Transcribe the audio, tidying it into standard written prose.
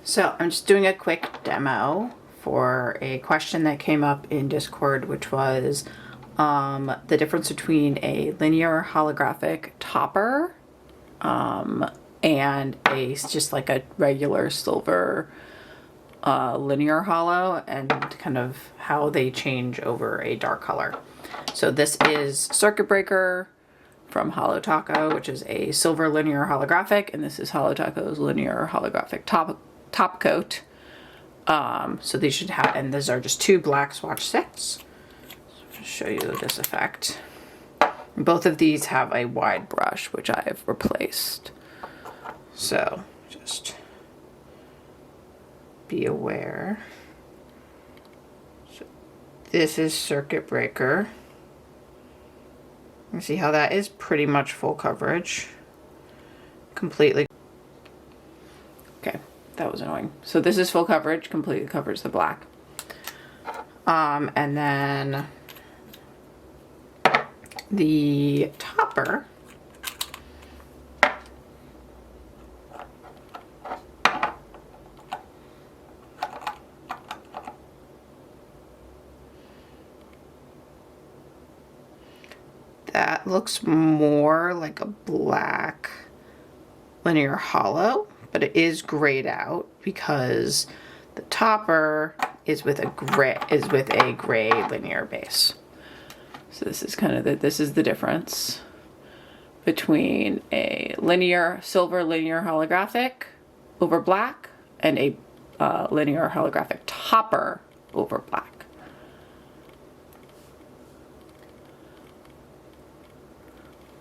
So I'm just doing a quick demo for a question that came up in Discord, which was the difference between a linear holographic topper and just like a regular silver linear holo, and kind of how they change over a dark color. So this is Circuit Breaker from Holo Taco, which is a silver linear holographic, and this is Holo Taco's linear holographic top coat. So these should have, and these are just two black swatch sets. So I'll show you this effect. Both of these have a wide brush, which I have replaced. So just be aware. So this is Circuit Breaker. You see how that is pretty much full coverage. Completely. Okay, that was annoying. So this is full coverage, completely covers the black. And then the topper that looks more like a black linear holo, but it is grayed out because the topper is with a gray linear base. So this is kind of this is the difference between a silver linear holographic over black and a linear holographic topper over black.